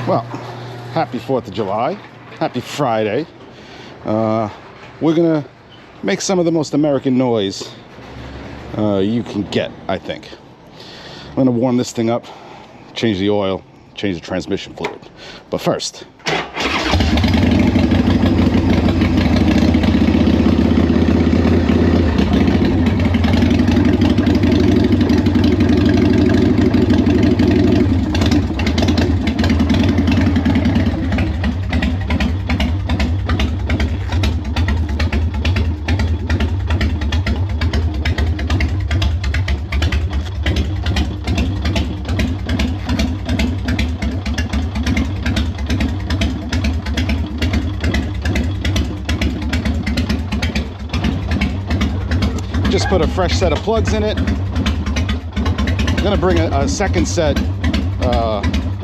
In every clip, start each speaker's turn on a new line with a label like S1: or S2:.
S1: Well, happy 4th of July. Happy Friday. We're gonna make some of the most American noise you can get, I think. I'm gonna warm this thing up, change the oil, change the transmission fluid. But first, just put a fresh set of plugs in it. I'm gonna bring a second set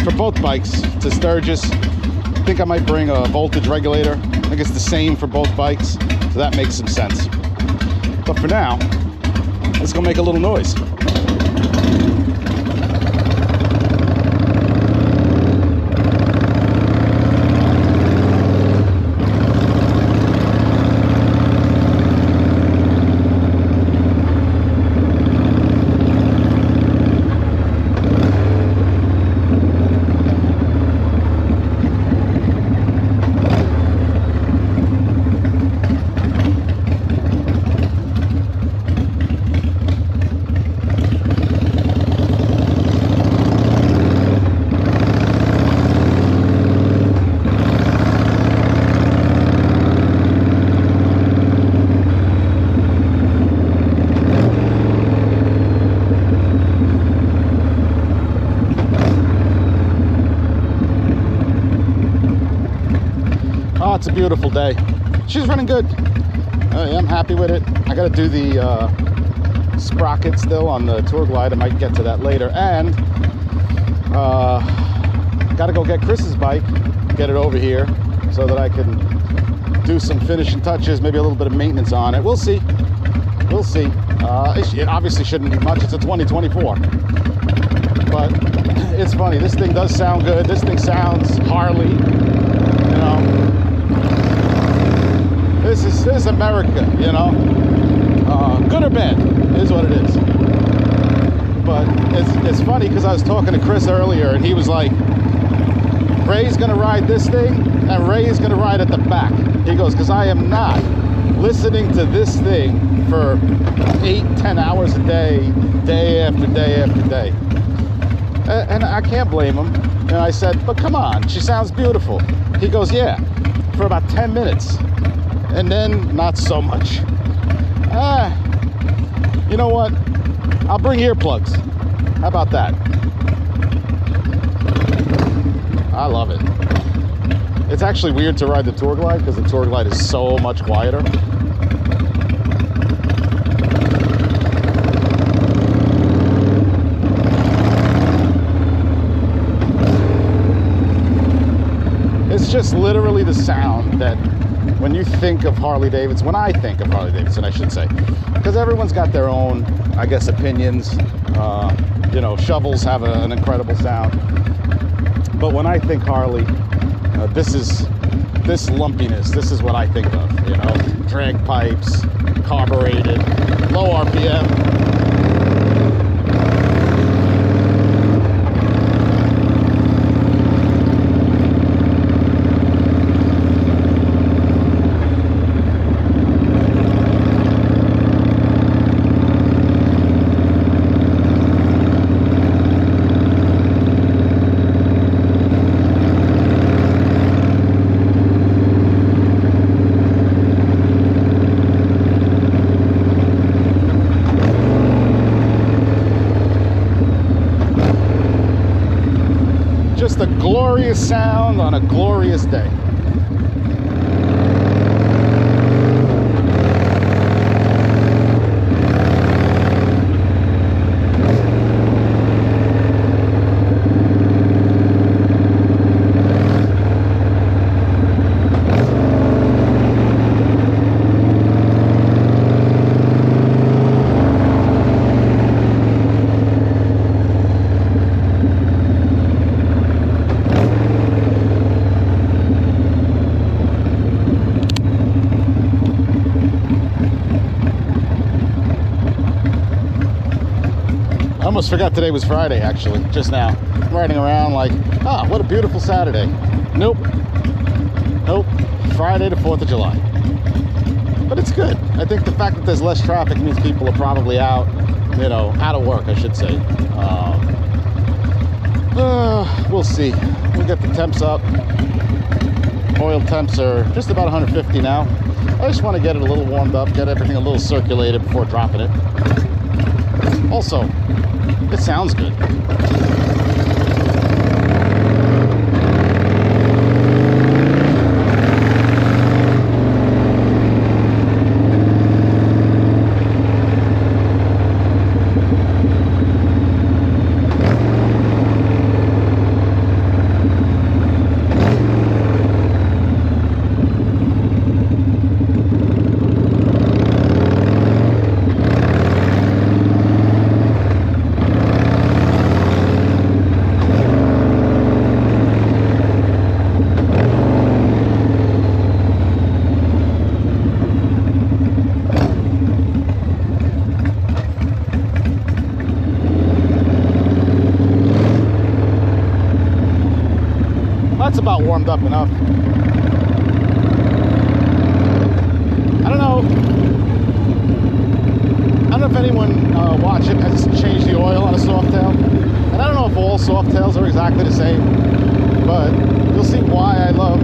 S1: for both bikes to Sturgis. I think I might bring a voltage regulator. I think it's the same for both bikes, so that makes some sense. But for now, let's go make a little noise. Oh, it's a beautiful day. She's running good. I'm happy with it. I gotta do the sprocket still on the Tour Glide. I might get to that later. And gotta go get Chris's bike, get it over here so that I can do some finishing touches, maybe a little bit of maintenance on it. We'll see. We'll see. It obviously shouldn't be much. It's a 2024. But it's funny. This thing does sound good. This thing sounds Harley. You know. This is America, you know. Good or bad is what it is. But it's funny because I was talking to Chris earlier and he was like, Ray's gonna ride this thing and Ray's gonna ride at the back. He goes, because I am not listening to this thing for 8-10 hours a day, day after day after day. And I can't blame him. And I said, but come on, she sounds beautiful. He goes, yeah, for about 10 minutes. And then not so much. You know what? I'll bring earplugs. How about that? I love it. It's actually weird to ride the Tour Glide because the Tour Glide is so much quieter. It's just literally the sound that when you think of Harley Davidson, when I think of Harley Davidson, I should say, because everyone's got their own, I guess, opinions. You know, shovels have an incredible sound. But when I think Harley, this lumpiness, this is what I think of, you know, drag pipes, carbureted, low RPM. Just a glorious sound on a glorious day. almost forgot today was Friday, actually, just now. I'm riding around like, ah, what a beautiful Saturday. Nope. Nope. Friday the 4th of July. But it's good. I think the fact that there's less traffic means people are probably out, you know, out of work, I should say. We'll see. We'll get the temps up. Oil temps are just about 150 now. I just want to get it a little warmed up, get everything a little circulated before dropping it. Also, it sounds good. That's about warmed up enough. I don't know if anyone watching has changed the oil on a Softail. And I don't know if all Softails are exactly the same, but you'll see why I love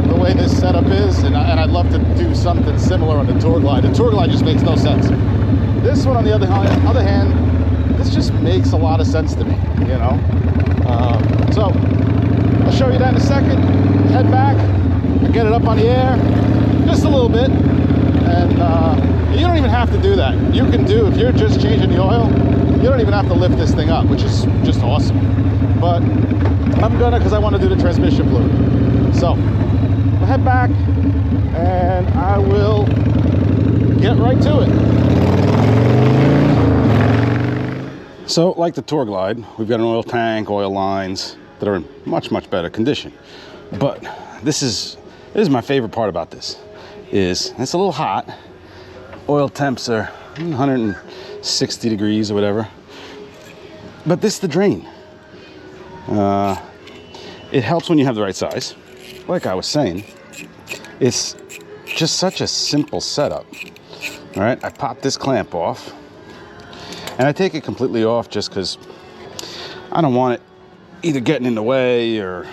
S1: the way this setup is, and I'd love to do something similar on the Tour Glide. The Tour Glide just makes no sense. This one, on the other hand, this just makes a lot of sense to me, you know? So, I'll show you that in a second. Head back, get it up on the air, just a little bit. And you don't even have to do that. You can do, if you're just changing the oil, you don't even have to lift this thing up, which is just awesome. But I'm gonna, because I want to do the transmission fluid. So, we'll head back, and I will get right to it. So, like the Tour Glide, we've got an oil tank, oil lines that are in much, much better condition. But this is my favorite part about this, is it's a little hot. Oil temps are 160 degrees or whatever. But this is the drain. It helps when you have the right size. Like I was saying, it's just such a simple setup. All right, I pop this clamp off, and I take it completely off just because I don't want it either getting in the way or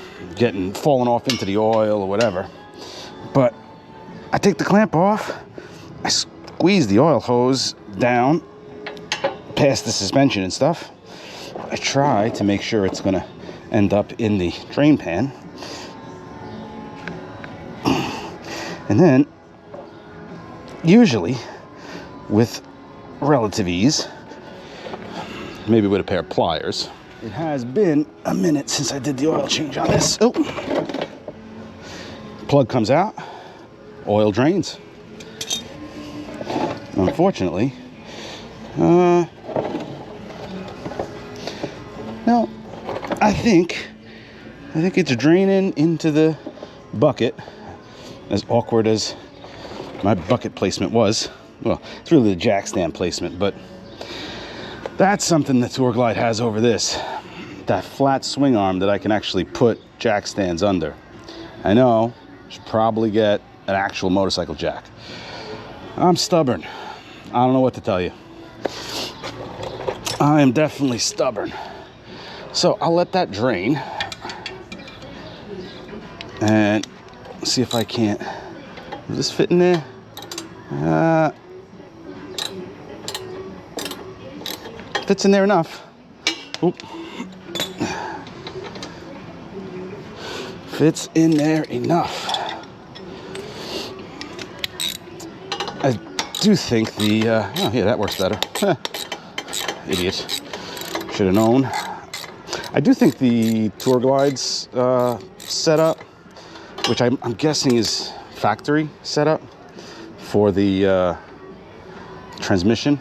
S1: falling off into the oil or whatever. But I take the clamp off, I squeeze the oil hose down past the suspension and stuff. I try to make sure it's gonna end up in the drain pan. And then, usually, with relative ease, maybe with a pair of pliers. It has been a minute since I did the oil change on this. Oh, plug comes out, oil drains. Unfortunately, no, I think it's draining into the bucket. As awkward as my bucket placement was. Well, it's really the jack stand placement, but that's something the Tour Glide has over this. That flat swing arm that I can actually put jack stands under. I know, should probably get an actual motorcycle jack. I'm stubborn. I don't know what to tell you. I am definitely stubborn. So I'll let that drain. And see if I can't. Does this fit in there? Fits in there enough. Oop. Fits in there enough. I do think the, oh yeah, that works better. Idiot. Should have known. I do think the Tour Glide's setup, which I'm guessing is factory setup for the transmission,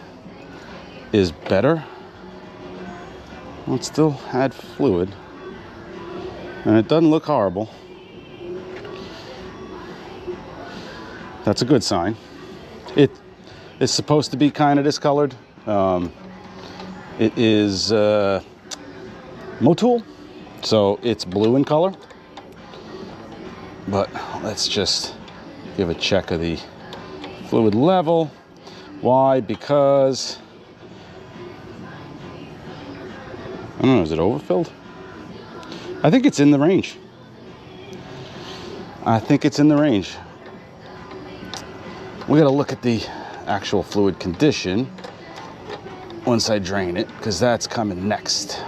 S1: is better. Well, it still had fluid, and it doesn't look horrible. That's a good sign. It is supposed to be kind of discolored. It is Motul, so it's blue in color. But let's just give a check of the fluid level. Why? Because, I don't know, is it overfilled? I think it's in the range. I think it's in the range. We gotta look at the actual fluid condition once I drain it, because that's coming next.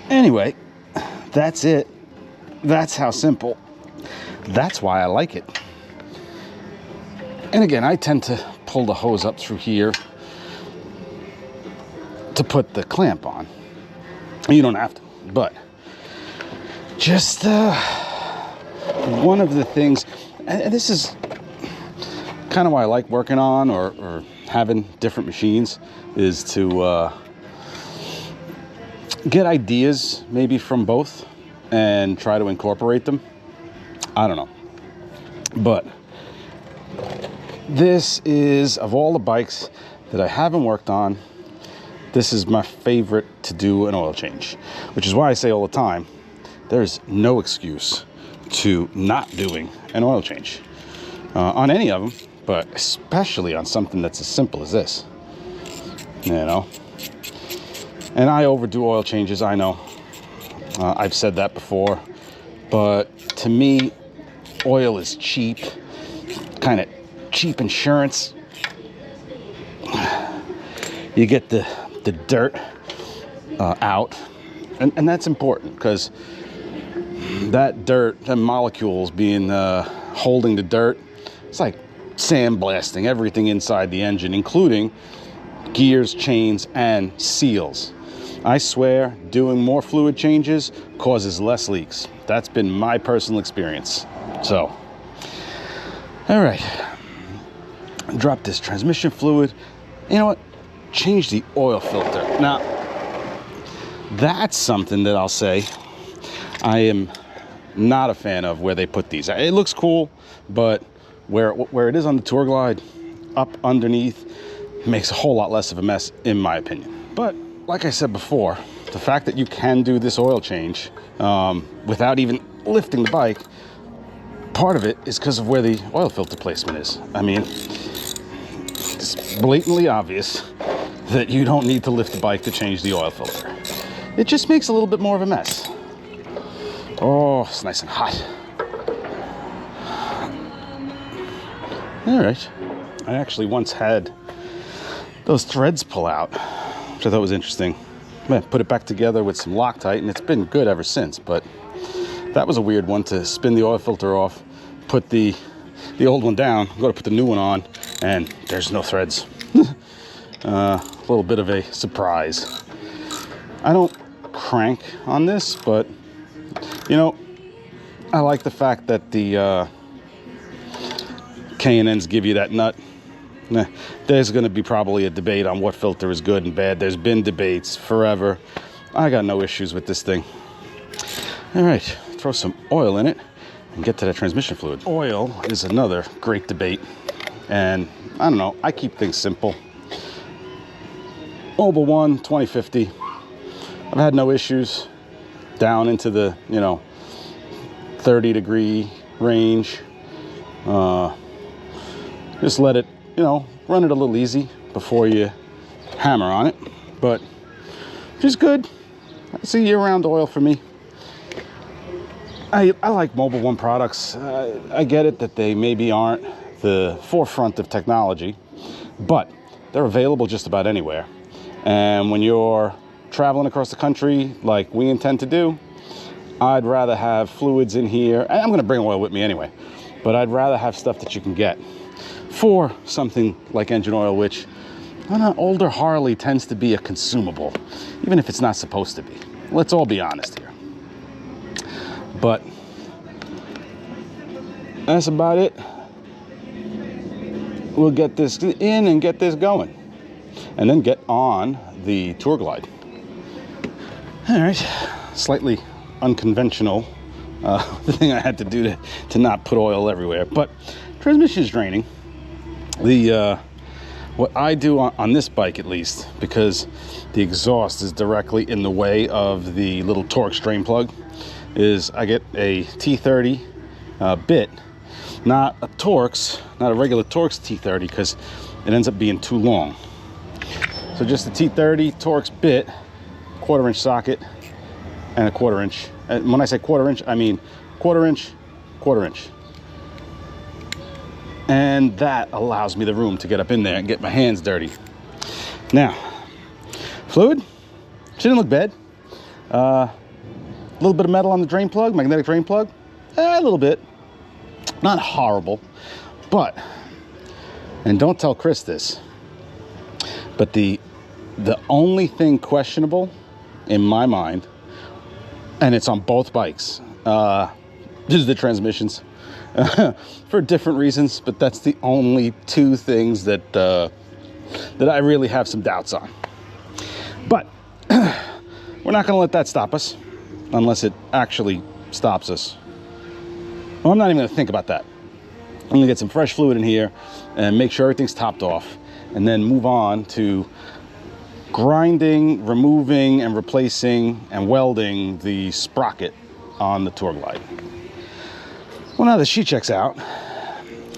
S1: Anyway, that's it. That's how simple. That's why I like it. And again, I tend to pull the hose up through here to put the clamp on. You don't have to, but just one of the things, and this is kind of why I like working on or having different machines, is to get ideas maybe from both and try to incorporate them. I don't know. But this is, of all the bikes that I haven't worked on, this is my favorite to do an oil change, which is why I say all the time, there's no excuse to not doing an oil change on any of them, but especially on something that's as simple as this, you know. And I overdo oil changes, I know. I've said that before, but to me, oil is cheap, kind of cheap insurance. You get the dirt out, and that's important, because that dirt and molecules being holding the dirt, it's like sandblasting everything inside the engine, including gears, chains, and seals. I swear, doing more fluid changes causes less leaks. That's been my personal experience. So, all right, drop this transmission fluid. You know what? Change the oil filter. Now, that's something that I'll say I am not a fan of, where they put these. It looks cool, but where it is on the Tour Glide, up underneath, makes a whole lot less of a mess, in my opinion. But like I said before, the fact that you can do this oil change without even lifting the bike, part of it is because of where the oil filter placement is. I mean, it's blatantly obvious that you don't need to lift the bike to change the oil filter. It just makes a little bit more of a mess. Oh, it's nice and hot. All right. I actually once had those threads pull out, which I thought was interesting. I put it back together with some Loctite, and it's been good ever since, but that was a weird one, to spin the oil filter off, put the old one down, go to put the new one on, and there's no threads. A little bit of a surprise. I don't crank on this, but you know, I like the fact that the K&Ns give you that nut. There's going to be probably a debate on what filter is good and bad. There's been debates forever. I got no issues with this thing. All right, throw some oil in it and get to that transmission fluid. Oil is another great debate, and I don't know, I keep things simple. Mobil 1 2050, I've had no issues down into the 30-degree range. Just let it, run it a little easy before you hammer on it, but just good. It's a year-round oil for me. I like Mobil 1 products. I get it that they maybe aren't the forefront of technology, but they're available just about anywhere. And when you're traveling across the country like we intend to do, I'd rather have fluids in here. And I'm gonna bring oil with me anyway, but I'd rather have stuff that you can get for something like engine oil, which on an older Harley tends to be a consumable, even if it's not supposed to be. Let's all be honest here. But that's about it. We'll get this in and get this going, and then get on the Tour Glide. All right, slightly unconventional thing I had to do to not put oil everywhere, but transmission is draining. The What I do on this bike, at least, because the exhaust is directly in the way of the little Torx drain plug, is I get a T30 bit, not a Torx, not a regular Torx T30, because it ends up being too long. So just a T30 Torx bit, 1/4 inch socket, and a 1/4 inch. And when I say 1/4 inch, I mean 1/4 inch, 1/4 inch. And that allows me the room to get up in there and get my hands dirty. Now, fluid, she didn't look bad. A little bit of metal on the drain plug, magnetic drain plug, a little bit. Not horrible, but, and don't tell Chris this, but the only thing questionable in my mind, and it's on both bikes, is the transmissions. For different reasons, but that's the only two things that that I really have some doubts on. But we're not going to let that stop us, unless it actually stops us. Well, I'm not even going to think about that. I'm going to get some fresh fluid in here and make sure everything's topped off, and then move on to grinding, removing, and replacing and welding the sprocket on the Tour Glide. Well, now the sheet check's out,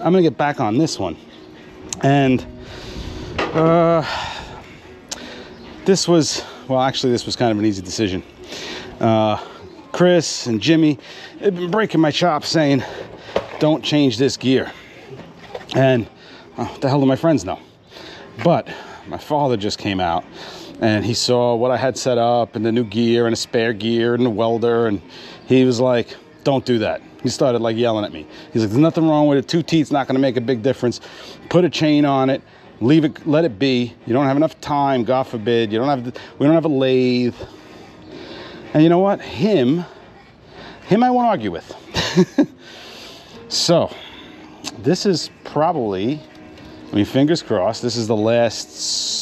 S1: I'm gonna get back on this one. And this was kind of an easy decision. Chris and Jimmy have been breaking my chops saying, don't change this gear. And what the hell do my friends know? But my father just came out and he saw what I had set up and the new gear and a spare gear and the welder, and he was like, don't do that. He started like yelling at me. He's like, there's nothing wrong with it. 2 teeth's not gonna make a big difference. Put a chain on it, leave it, let it be. You don't have enough time, God forbid. We don't have a lathe. And you know what? Him I won't argue with. So this is probably, I mean, fingers crossed, this is the last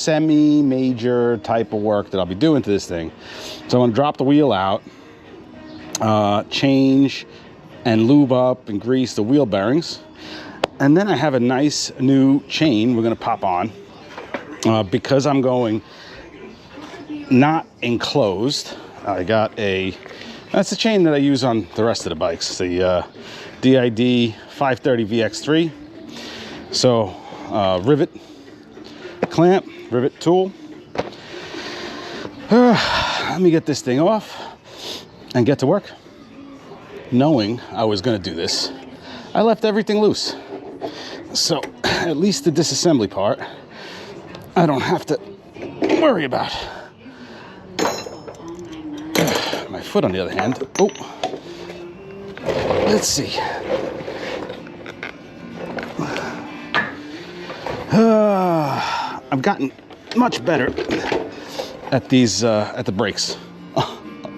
S1: semi-major type of work that I'll be doing to this thing. So I'm gonna drop the wheel out, change and lube up and grease the wheel bearings, and then I have a nice new chain we're going to pop on, because I'm going not enclosed. I got that's the chain that I use on the rest of the bikes, the DID 530 VX3. So rivet clamp, rivet tool. Let me get this thing off and get to work. Knowing I was going to do this, I left everything loose. So at least the disassembly part, I don't have to worry about. My foot, on the other hand, oh, let's see. I've gotten much better at these, at the brakes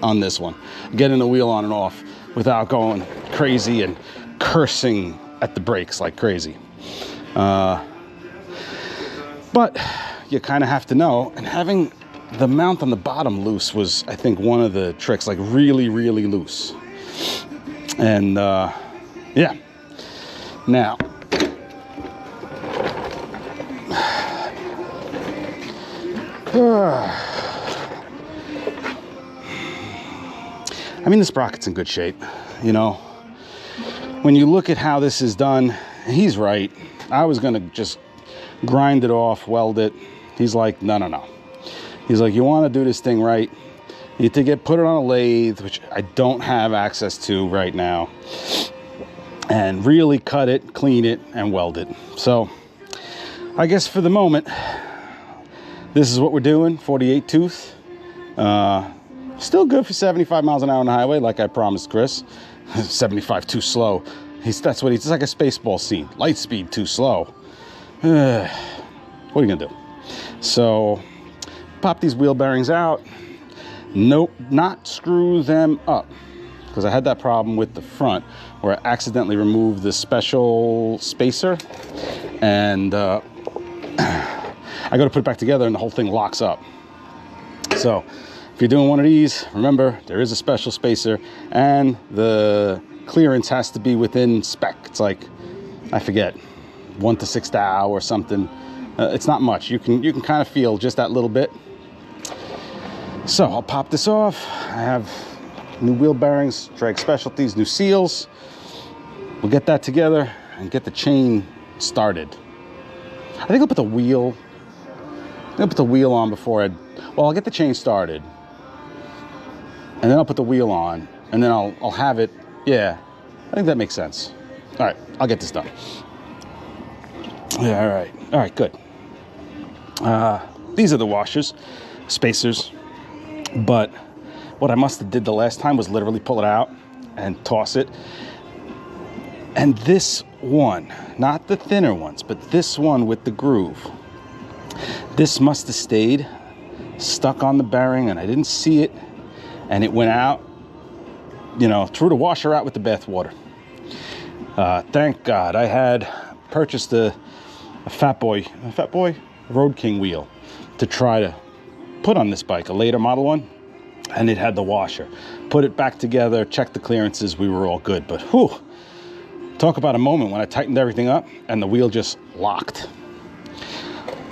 S1: on this one. Getting the wheel on and off without going crazy and cursing at the brakes like crazy. But you kind of have to know, and having the mount on the bottom loose was, I think, one of the tricks, like really, really loose. And yeah. Now, I mean, the sprocket's in good shape, you know. When you look at how this is done, he's right. I was gonna just grind it off, weld it. He's like, no. He's like, you wanna do this thing right, you need to put it on a lathe, which I don't have access to right now, and really cut it, clean it, and weld it. So I guess for the moment, this is what we're doing, 48 tooth. Still good for 75 miles an hour on the highway, like I promised Chris. 75 too slow. That's what he's like, a Spaceball scene. Light speed too slow. What are you gonna do? So pop these wheel bearings out. Nope, not screw them up, because I had that problem with the front where I accidentally removed the special spacer, and I got to put it back together and the whole thing locks up. So if you're doing one of these, remember there is a special spacer, and the clearance has to be within spec. It's like, I forget, 1 to 6 thou or something. It's not much. You can kind of feel just that little bit. So I'll pop this off. I have new wheel bearings, Drag Specialties, new seals. We'll get that together and get the chain started. I think I'll put the wheel on before I'll get the chain started, and then I'll put the wheel on, and then I'll have it. Yeah, I think that makes sense. All right, I'll get this done. Yeah, all right, good. These are the washers, spacers, but what I must have did the last time was literally pull it out and toss it. And this one, not the thinner ones, but this one with the groove, this must have stayed stuck on the bearing, and I didn't see it, and it went out, you know, threw the washer out with the bath water. Thank God I had purchased a Fat Boy Road King wheel to try to put on this bike, a later model one, and it had the washer. Put it back together, checked the clearances, we were all good. But whew, talk about a moment when I tightened everything up and the wheel just locked.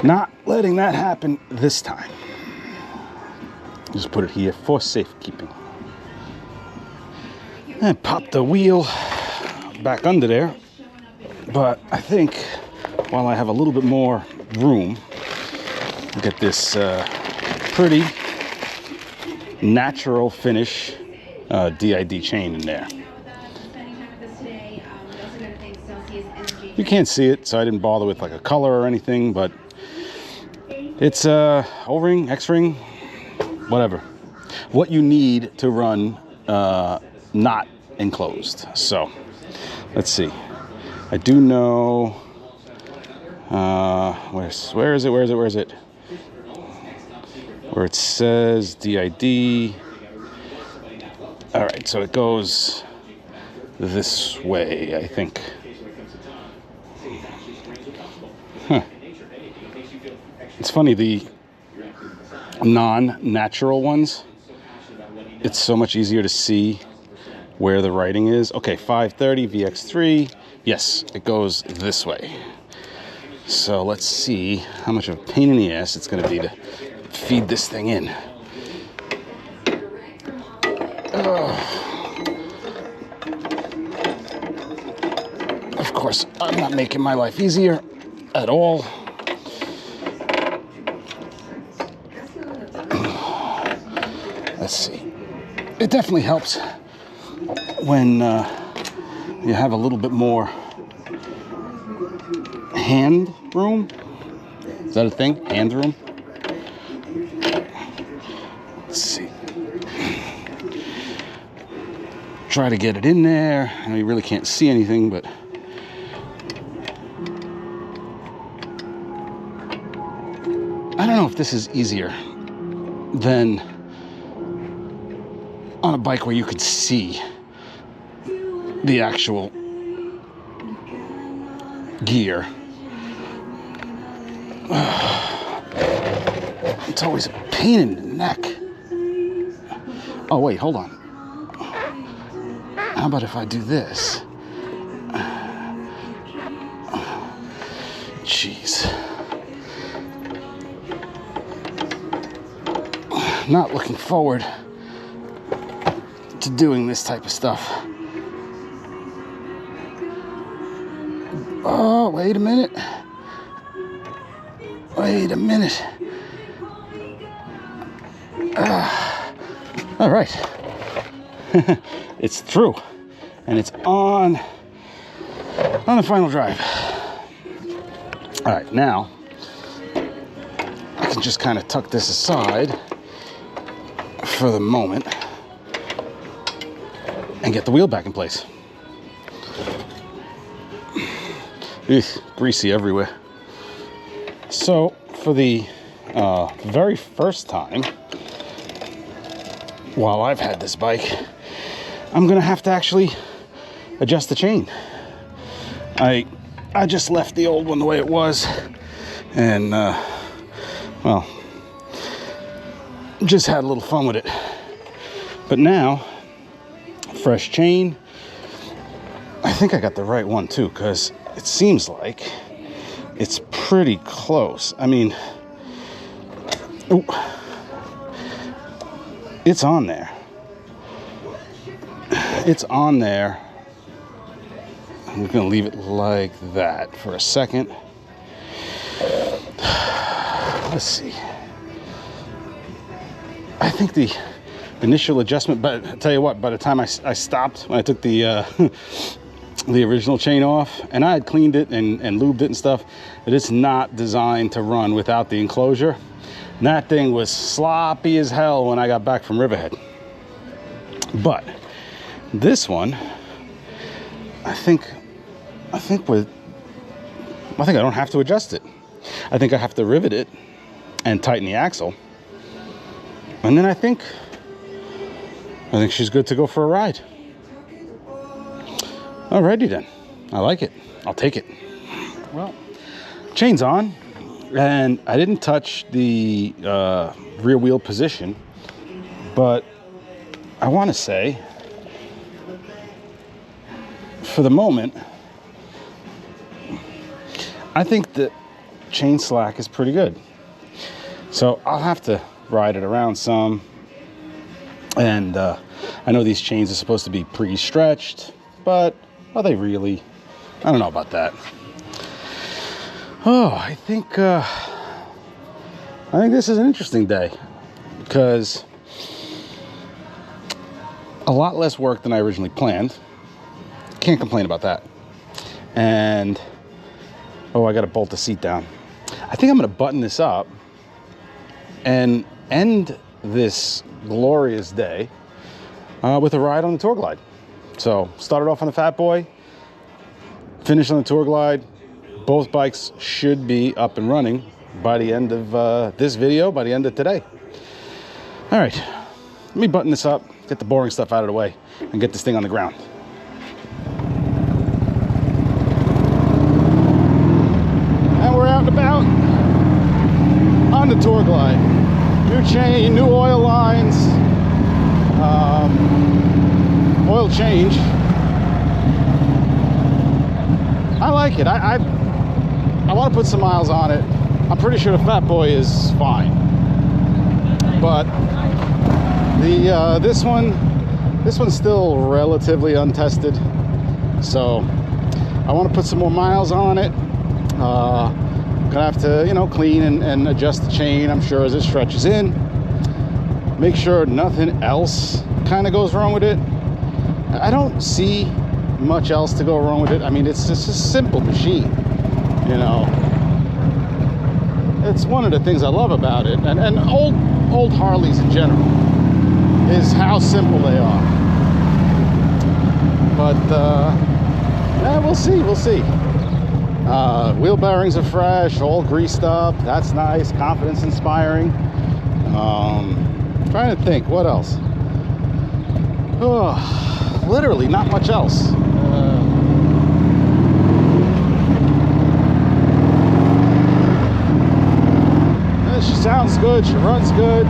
S1: Not letting that happen this time. Just put it here for safekeeping. And pop the wheel back under there. But I think while I have a little bit more room, get this pretty natural finish DID chain in there. You can't see it, so I didn't bother with like a color or anything, but it's O-ring, X-ring, whatever. What you need to run not enclosed. So let's see. I do know where is it? Where it says DID. All right, so it goes this way, I think. Huh. It's funny, the non-natural ones, it's so much easier to see where the writing is. Okay, 530 VX3. Yes, it goes this way. So let's see how much of a pain in the ass it's going to be to feed this thing in. Of course, I'm not making my life easier at all. Let's see. It definitely helps when you have a little bit more hand room. Is that a thing? Hand room? Let's see. Try to get it in there. I know you really can't see anything, but I don't know if this is easier than on a bike where you could see the actual gear. It's always a pain in the neck. Oh wait, hold on. How about if I do this? Jeez. Not looking forward to doing this type of stuff. Oh, wait a minute. Wait a minute. All right. It's through. And it's on the final drive. All right, now I can just kind of tuck this aside for the moment and get the wheel back in place. Eugh, greasy everywhere. So for the very first time while I've had this bike, I'm gonna have to actually adjust the chain. I just left the old one the way it was, and well, just had a little fun with it. But now, fresh chain. I think I got the right one too, because it seems like it's pretty close. I mean, ooh, it's on there. It's on there. I'm gonna leave it like that for a second. Let's see. I think the initial adjustment, but I tell you what, by the time I stopped, when I took the the original chain off, and I had cleaned it and lubed it and stuff, but it's not designed to run without the enclosure. And that thing was sloppy as hell when I got back from Riverhead. But this one, I think I don't have to adjust it. I think I have to rivet it and tighten the axle. And then I think she's good to go for a ride. Alrighty then. I like it. I'll take it. Well, chain's on, and I didn't touch the rear wheel position, but I want to say, for the moment, I think the chain slack is pretty good. So I'll have to ride it around some. And I know these chains are supposed to be pre-stretched, but are they really? I don't know about that. Oh, I think this is an interesting day, because a lot less work than I originally planned. Can't complain about that. And oh, I got to bolt the seat down. I think I'm going to button this up and end this glorious day with a ride on the Tour Glide. So started off on the Fat Boy, finished on the Tour Glide. Both bikes should be up and running by the end of this video, by the end of today. All right, let me button this up, get the boring stuff out of the way, and get this thing on the ground. And we're out and about on the Tour Glide. New chain, new oil lines, oil change. I like it. I want to put some miles on it. I'm pretty sure the Fat Boy is fine, but the this one's still relatively untested. So I want to put some more miles on it. Gonna have to, you know, clean and adjust the chain, I'm sure, as it stretches in. Make sure nothing else kind of goes wrong with it. I don't see much else to go wrong with it. I mean, it's just a simple machine, you know. It's one of the things I love about it, and old Harleys in general, is how simple they are. But yeah, we'll see. Wheel bearings are fresh, all greased up. That's nice, confidence inspiring. Trying to think, what else? Oh, literally not much else. She sounds good, she runs good,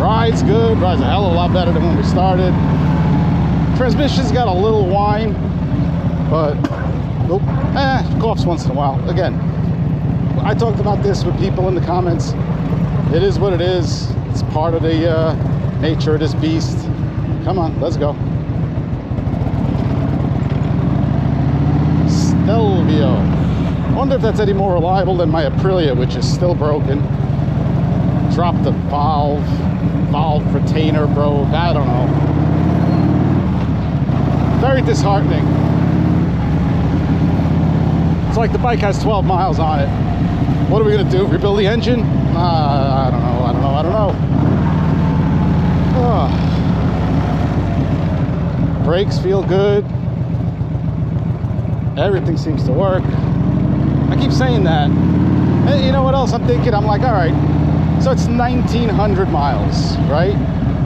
S1: rides good, rides a hell of a lot better than when we started. Transmission's got a little whine, but nope, coughs once in a while. Again, I talked about this with people in the comments. It is what it is. It's part of the nature of this beast. Come on, let's go. Stelvio. I wonder if that's any more reliable than my Aprilia, which is still broken. Dropped the valve retainer broke. I don't know. Very disheartening. It's like the bike has 12 miles on it. What are we gonna do? Rebuild the engine? I don't know. Oh. Brakes feel good. Everything seems to work. I keep saying that. And you know what else I'm thinking? I'm like, all right, so it's 1,900 miles, right?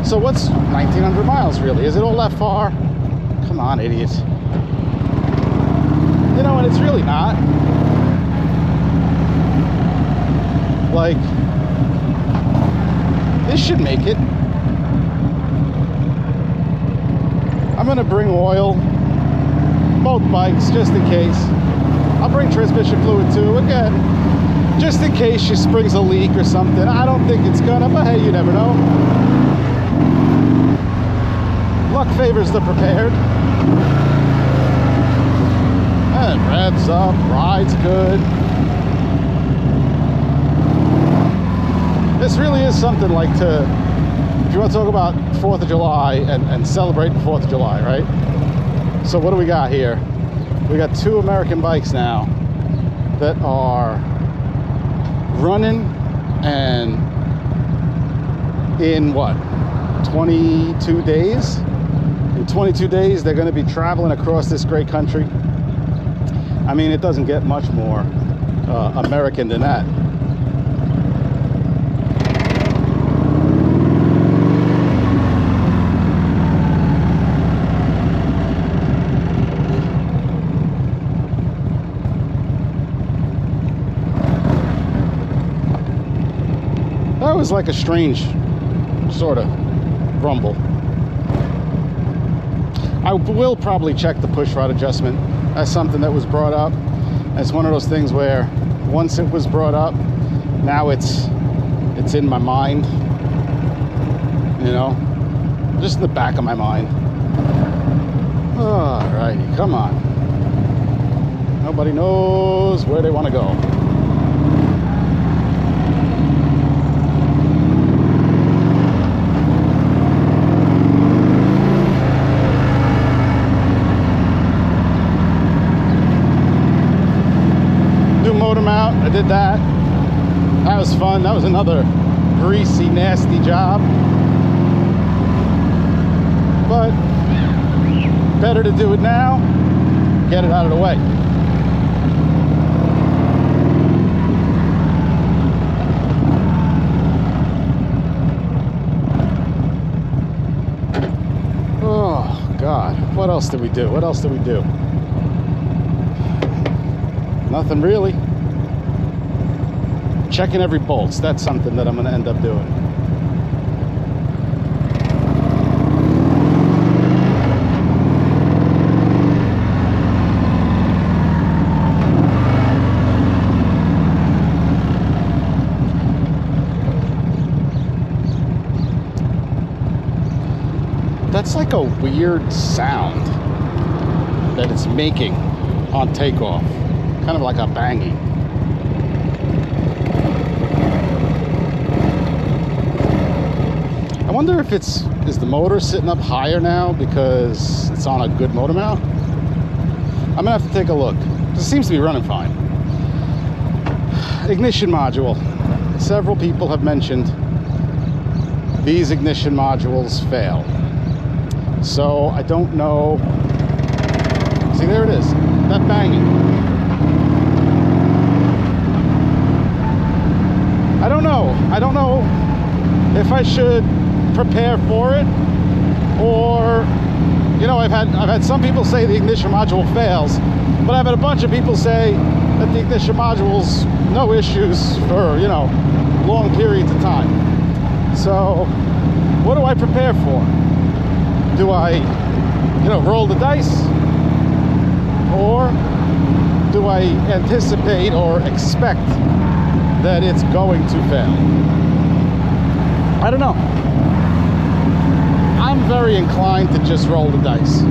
S1: So what's 1,900 miles really? Is it all that far? Come on, idiot. You know, and it's really not. Like, this should make it. I'm gonna bring oil, both bikes, just in case. I'll bring transmission fluid too, again, just in case she springs a leak or something. I don't think it's gonna, but hey, you never know. Luck favors the prepared. And revs up, rides good. This really is something like to, if you want to talk about 4th of July and celebrate the 4th of July, right? So what do we got here? We got 2 American bikes now that are running, and in what, 22 days? In 22 days, they're going to be traveling across this great country. I mean, it doesn't get much more American than that. That was like a strange sort of rumble. I will probably check the push rod adjustment. That's something that was brought up. It's one of those things where once it was brought up, now it's in my mind, you know, just in the back of my mind. All righty, come on. Nobody knows where they want to go. Mount, I did that. That was fun. That was another greasy, nasty job. But better to do it now, get it out of the way. Oh, God. What else did we do? What else did we do? Nothing really. Checking every bolts. That's something that I'm going to end up doing. That's like a weird sound that it's making on takeoff. Kind of like a banging. I wonder if is the motor sitting up higher now because it's on a good motor mount? I'm gonna have to take a look. It seems to be running fine. Ignition module. Several people have mentioned these ignition modules fail. So I don't know. See, there it is. That banging. I don't know. I don't know if I should prepare for it, or, you know, I've had some people say the ignition module fails, but I've had a bunch of people say that the ignition module's no issues for, you know, long periods of time. So what do I prepare for? Do I, you know, roll the dice, or do I anticipate or expect that it's going to fail? I don't know. I'm very inclined to just roll the dice.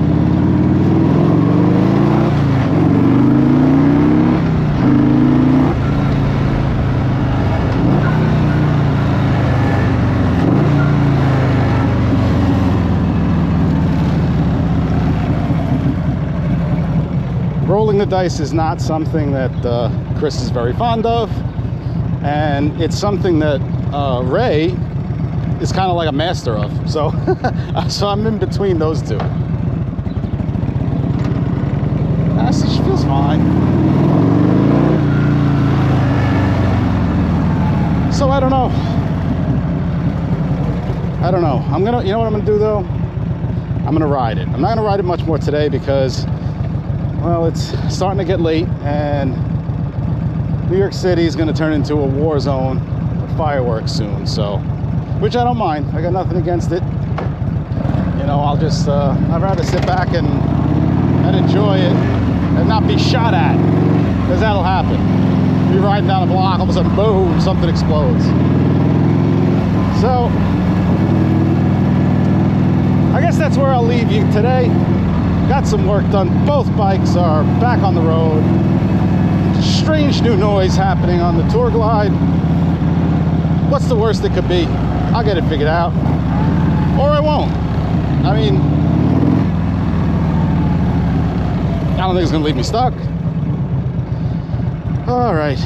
S1: Rolling the dice is not something that Chris is very fond of, and it's something that Ray is kind of like a master of. So, so I'm in between those two. She feels fine. So I don't know. I'm gonna, you know what I'm gonna do though? I'm gonna ride it. I'm not gonna ride it much more today because, well, it's starting to get late, and New York City is gonna turn into a war zone with fireworks soon. So, which I don't mind. I got nothing against it. You know, I'll just, I'd rather sit back and enjoy it and not be shot at. because that'll happen. You're riding down a block, all of a sudden, boom, something explodes. So, I guess that's where I'll leave you today. Got some work done. Both bikes are back on the road. Strange new noise happening on the Tour Glide. What's the worst it could be? I'll get it figured out. Or I won't. I mean, I don't think it's going to leave me stuck. All right.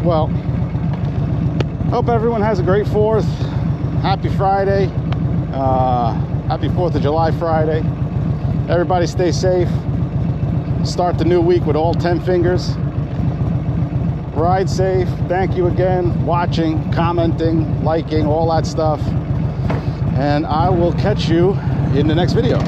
S1: Well, hope everyone has a great 4th. Happy Friday. Happy 4th of July Friday. Everybody stay safe. Start the new week with all 10 fingers. Ride safe. Thank you again. Watching, commenting, liking, all that stuff. And I will catch you in the next video.